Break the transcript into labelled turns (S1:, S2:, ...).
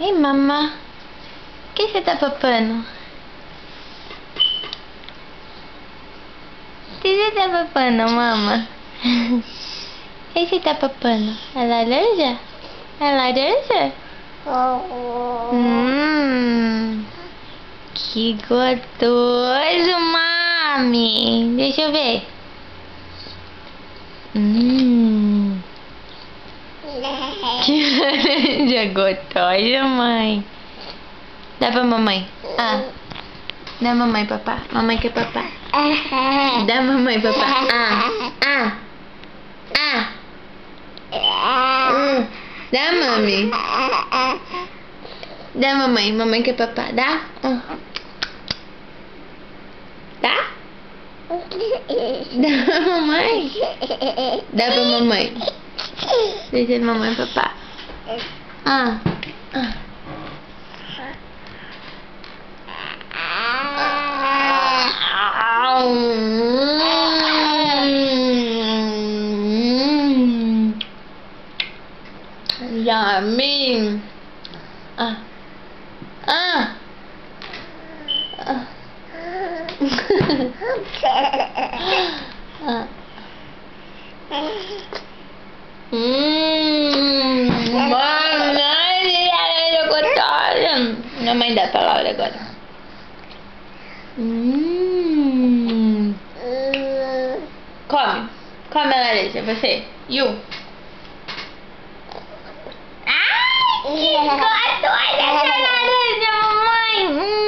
S1: Ei, mamã, o que você tá papando? O que você tá papando, mama? O que você tá papando? É laranja? É laranja? Que gostoso, mami. Deixa eu ver. Que laranja gostosa, mãe. Dá pra mamãe. Ah. Dá mamãe, papá. Mamãe quer papá. Dá mamãe, papá. Dá, mami. Dá mamãe. Mamãe quer papá. Dá? Dá? Dá mamãe. Dá pra mamãe. Deixa a mamãe papá. Yummy. Minha mãe dá pra Laura agora. Come. Come a laranja, você. Yu. Ai, que gostosa essa laranja, mamãe.